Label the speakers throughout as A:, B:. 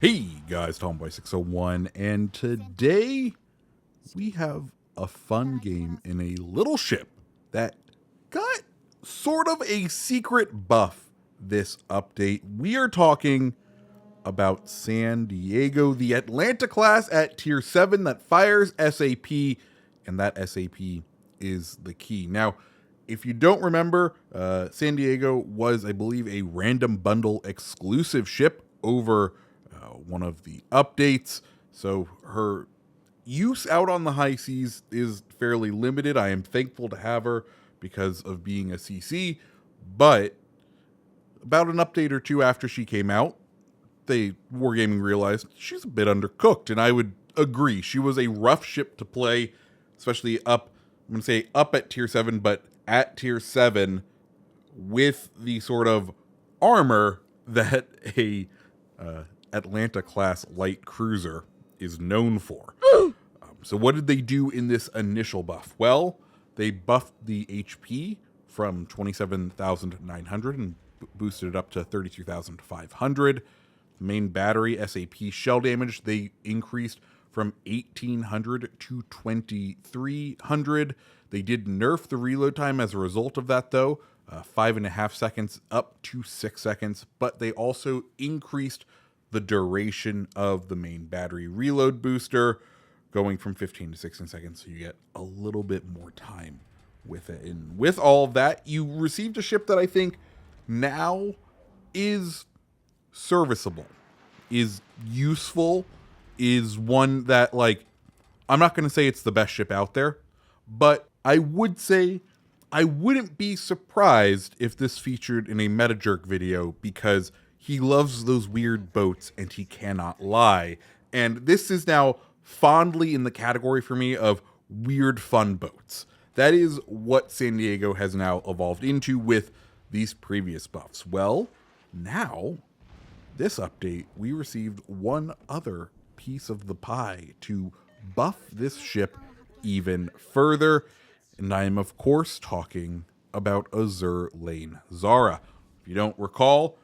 A: Hey guys, Tomboy601, and today we have a fun game in a little ship that got sort of a secret buff this update. We are talking about San Diego, the Atlanta class at tier 7 that fires SAP, and that SAP is the key. Now, if you don't remember, San Diego was, I believe, a random bundle exclusive ship over one of the updates, so her use out on the high seas is fairly limited. I am thankful to have her because of being a CC, but about an update or two after she came out, Wargaming realized she's a bit undercooked, and I would agree. She was a rough ship to play, especially up, I'm going to say up at tier 7, but at tier 7 with the sort of armor that a Atlanta class light cruiser is known for. So what did they do in this initial buff? Well, they buffed the HP from 27,900 and boosted it up to 32,500. Main battery SAP shell damage they increased from 1,800 to 2,300. They did nerf the reload time as a result of that, though, 5.5 seconds up to 6 seconds. But they also increased the duration of the main battery reload booster, going from 15 to 16 seconds, so you get a little bit more time with it. And with all of that, you received a ship that I think now is serviceable, is useful, is one that, like, I'm not going to say it's the best ship out there, but I would say I wouldn't be surprised if this featured in a Meta Jerk video, because he loves those weird boats and he cannot lie. And this is now fondly in the category for me of weird fun boats. That is what San Diego has now evolved into with these previous buffs. Well, now, this update, we received one other piece of the pie to buff this ship even further. And I am, of course, talking about Azure Lane Zara. If you don't recall,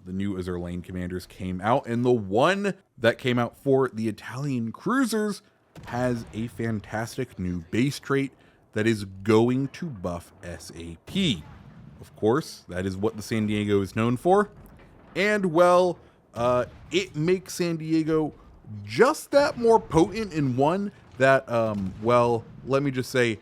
A: the new Azure Lane Commanders came out, and the one that came out for the Italian cruisers has a fantastic new base trait that is going to buff SAP. Of course, that is what the San Diego is known for. And, well, it makes San Diego just that more potent, in one that, well, let me just say,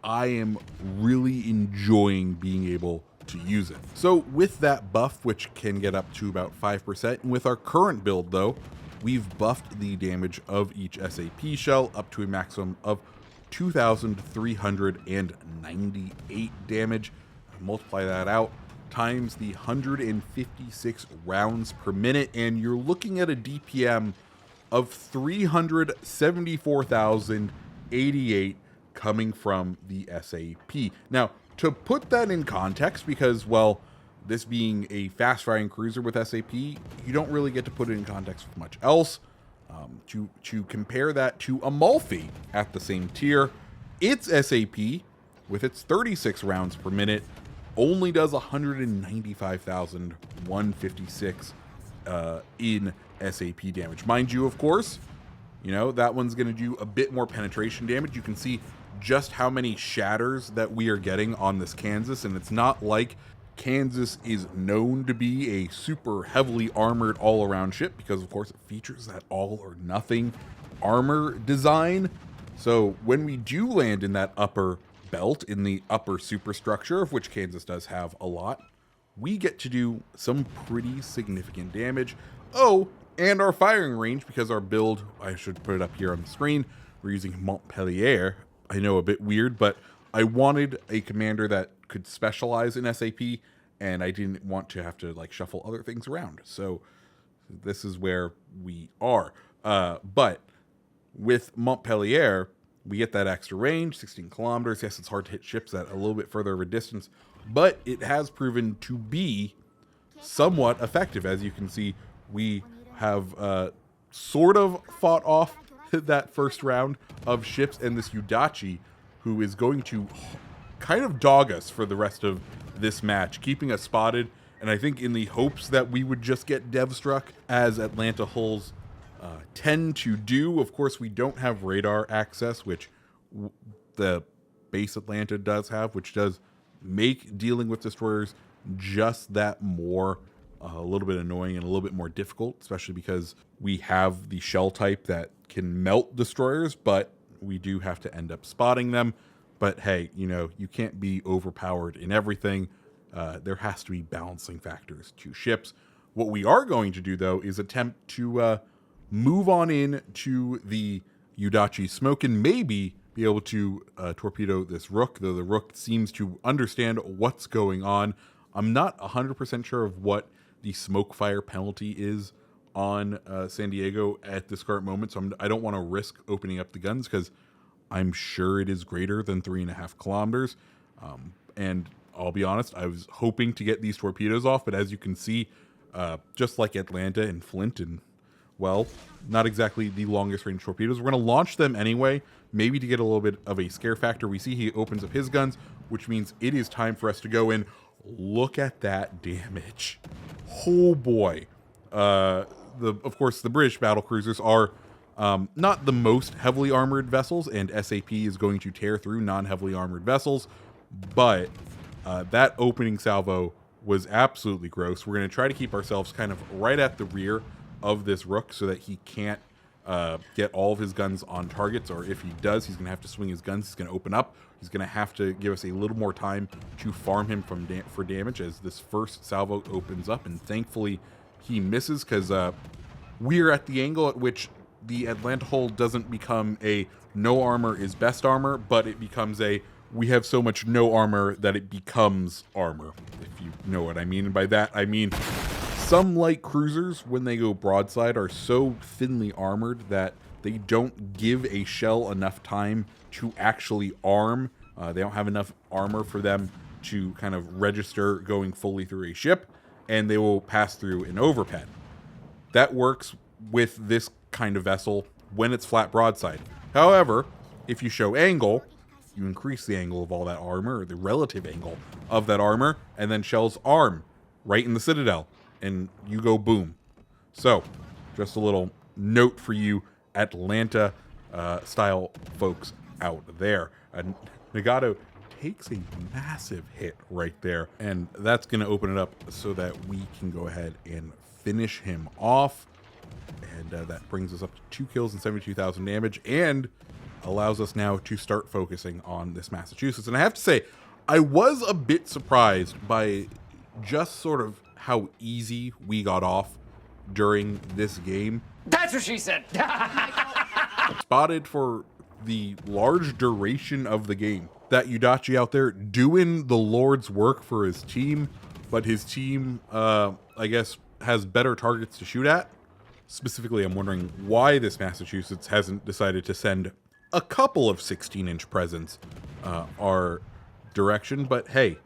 A: I am really enjoying being able to use it. So with that buff, which can get up to about 5%, and with our current build though, we've buffed the damage of each SAP shell up to a maximum of 2,398 damage. Multiply that out times the 156 rounds per minute, and you're looking at a DPM of 374,088 coming from the SAP. Now, to put that in context, because, well, this being a fast-firing cruiser with SAP, you don't really get to put it in context with much else. To compare that to Amalfi at the same tier, its SAP, with its 36 rounds per minute, only does 195,156 in SAP damage. Mind you, of course, you know, that one's going to do a bit more penetration damage. You can see just how many shatters that we are getting on this Kansas, and it's not like Kansas is known to be a super heavily armored all-around ship, because of course it features that all or nothing armor design. So when we do land in that upper belt, in the upper superstructure, of which Kansas does have a lot, we get to do some pretty significant damage. Oh, and our firing range, because our build, I should put it up here on the screen, we're using Montpellier. I know, a bit weird, but I wanted a commander that could specialize in SAP, and I didn't want to have to, like, shuffle other things around. So this is where we are. But with Montpellier, we get that extra range, 16 kilometers. Yes, it's hard to hit ships at a little bit further of a distance, but it has proven to be somewhat effective. As you can see, we have sort of fought off that first round of ships, and this Udachi, who is going to kind of dog us for the rest of this match, keeping us spotted And I think in the hopes that we would just get dev struck, as Atlanta hulls tend to do. Of course, we don't have radar access, which the base Atlanta does have, which does make dealing with destroyers just that more a little bit annoying and a little bit more difficult, especially because we have the shell type that can melt destroyers, but we do have to end up spotting them. But hey, you know, you can't be overpowered in everything. There has to be balancing factors to ships. What we are going to do, though, is attempt to move on in to the Yudachi smoke and maybe be able to torpedo this Rook, though the Rook seems to understand what's going on. I'm not 100% sure of what the smoke fire penalty is on San Diego at this current moment, so I don't want to risk opening up the guns because I'm sure it is greater than 3.5 kilometers. And I'll be honest, I was hoping to get these torpedoes off, but as you can see, just like Atlanta and Flint and, well, not exactly the longest range torpedoes. We're going to launch them anyway, maybe to get a little bit of a scare factor. We see he opens up his guns, which means it is time for us to go in. Look at that damage. Oh boy. Of course, the British battle cruisers are not the most heavily armored vessels, and SAP is going to tear through non-heavily armored vessels, but that opening salvo was absolutely gross. We're going to try to keep ourselves kind of right at the rear of this Rook so that he can't get all of his guns on targets, or if he does, he's going to have to swing his guns. He's going to open up. He's going to have to give us a little more time to farm him for damage as this first salvo opens up, and thankfully he misses because we're at the angle at which the Atlanta hull doesn't become a no armor is best armor, but it becomes a we have so much no armor that it becomes armor, if you know what I mean. And by that, I mean some light cruisers, when they go broadside, are so thinly armored that they don't give a shell enough time to actually arm. They don't have enough armor for them to kind of register going fully through a ship, and they will pass through an overpen. That works with this kind of vessel when it's flat broadside. However, if you show angle, you increase the angle of all that armor, or the relative angle of that armor, and then shells arm right in the citadel, and you go boom. So, just a little note for you Atlanta style folks out there. Nagato takes a massive hit right there, and that's going to open it up so that we can go ahead and finish him off. And that brings us up to 2 kills and 72,000 damage, and allows us now to start focusing on this Massachusetts. And I have to say, I was a bit surprised by just sort of how easy we got off during this game.
B: That's what she said.
A: Spotted for the large duration of the game. That Yudachi out there doing the Lord's work for his team, but his team, I guess, has better targets to shoot at. Specifically, I'm wondering why this Massachusetts hasn't decided to send a couple of 16-inch presents our direction, but hey,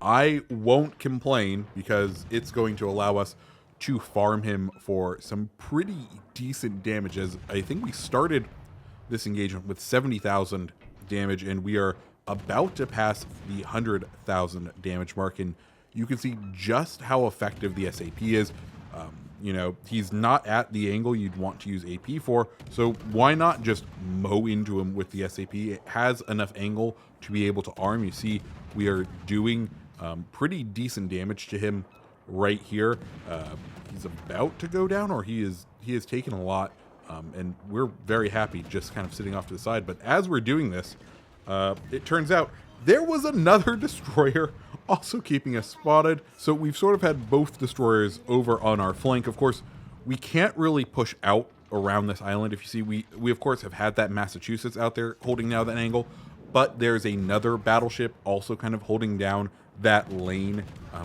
A: I won't complain because it's going to allow us to farm him for some pretty decent damage, as I think we started this engagement with 70,000 damage, and we are about to pass the 100,000 damage mark, and you can see just how effective the SAP is. You know, he's not at the angle you'd want to use AP for, so why not just mow into him with the SAP? It has enough angle to be able to arm. You see, we are doing pretty decent damage to him right here. He's about to go down, or he has taken a lot, and we're very happy just kind of sitting off to the side. But as we're doing this, it turns out there was another destroyer also keeping us spotted. So we've sort of had both destroyers over on our flank. Of course, we can't really push out around this island. If you see, we of course have had that Massachusetts out there holding down that angle, but there's another battleship also kind of holding down that lane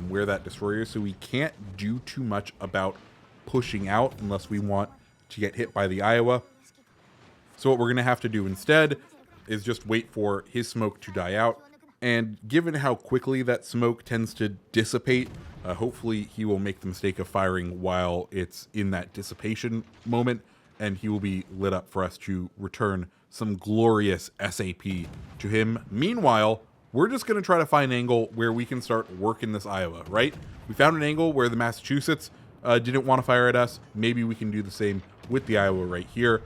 A: where that destroyer is. So we can't do too much about pushing out unless we want to get hit by the Iowa. So what we're going to have to do instead is just wait for his smoke to die out. And given how quickly that smoke tends to dissipate, hopefully he will make the mistake of firing while it's in that dissipation moment, and he will be lit up for us to return some glorious SAP to him. Meanwhile, we're just going to try to find an angle where we can start working this Iowa, right? We found an angle where the Massachusetts didn't want to fire at us. Maybe we can do the same with the Iowa right here.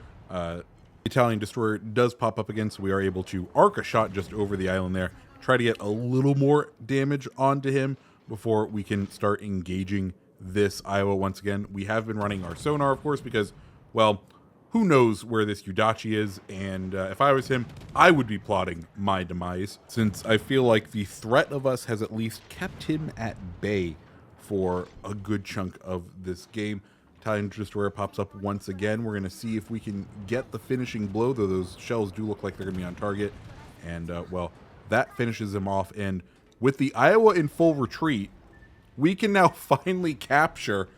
A: Italian destroyer does pop up again, so we are able to arc a shot just over the island there, try to get a little more damage onto him before we can start engaging this Iowa once again. We have been running our sonar, of course, because, well, who knows where this Yudachi is, and if I was him, I would be plotting my demise, since I feel like the threat of us has at least kept him at bay for a good chunk of this game. Italian destroyer pops up once again. We're going to see if we can get the finishing blow, though those shells do look like they're going to be on target. And, well, that finishes him off. And with the Iowa in full retreat, we can now finally capture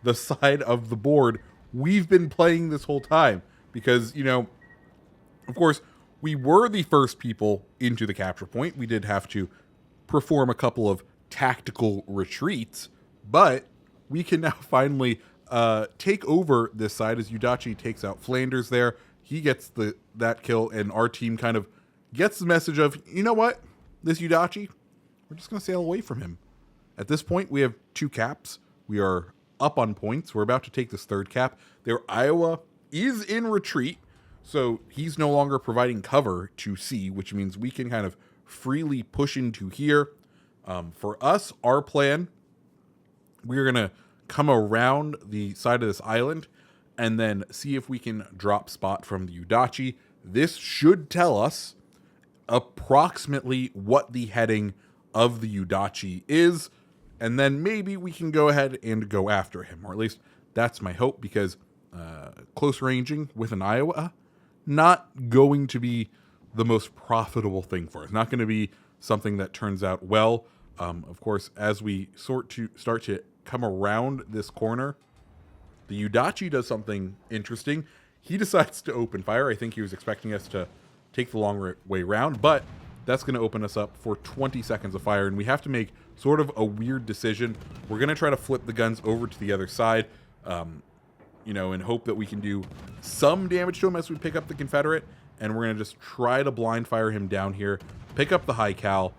A: the side of the board we've been playing this whole time. Because, you know, of course, we were the first people into the capture point. We did have to perform a couple of tactical retreats, but we can now finally take over this side as Yudachi takes out Flanders there. He gets that kill, and our team kind of gets the message of, you know what, this Yudachi, we're just going to sail away from him. At this point, we have 2 caps. We are up on points. We're about to take this 3rd cap. Their Iowa is in retreat, so he's no longer providing cover to C, which means we can kind of freely push into here. For us, our plan, we're going to come around the side of this island and then see if we can drop spot from the Yudachi. This should tell us approximately what the heading of the Yudachi is, and then maybe we can go ahead and go after him, or at least that's my hope, because close ranging with an Iowa, not going to be the most profitable thing for us, not going to be something that turns out well. Of course, as we start to come around this corner, the Yudachi does something interesting. He decides to open fire. I think he was expecting us to take the long way around, but that's going to open us up for 20 seconds of fire, and we have to make sort of a weird decision. We're going to try to flip the guns over to the other side, you know, and hope that we can do some damage to him as we pick up the Confederate, and we're going to just try to blind fire him down here, pick up the high cal,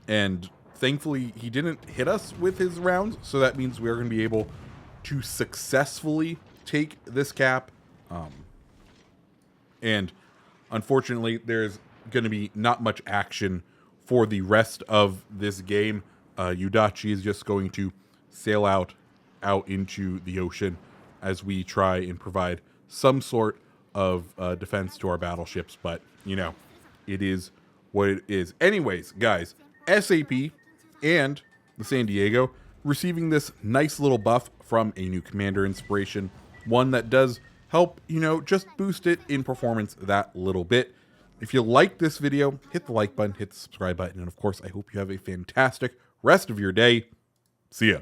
A: and thankfully he didn't hit us with his rounds, so that means we're going to be able to successfully take this cap. And unfortunately, there's going to be not much action for the rest of this game. Yudachi is just going to sail out into the ocean as we try and provide some sort of defense to our battleships. But, you know, it is what it is. Anyways, guys, SAP and the San Diego receiving this nice little buff from a new commander inspiration, one that does help, you know, just boost it in performance that little bit. If you like this video, hit the like button, hit the subscribe button, and of course, I hope you have a fantastic rest of your day. See ya.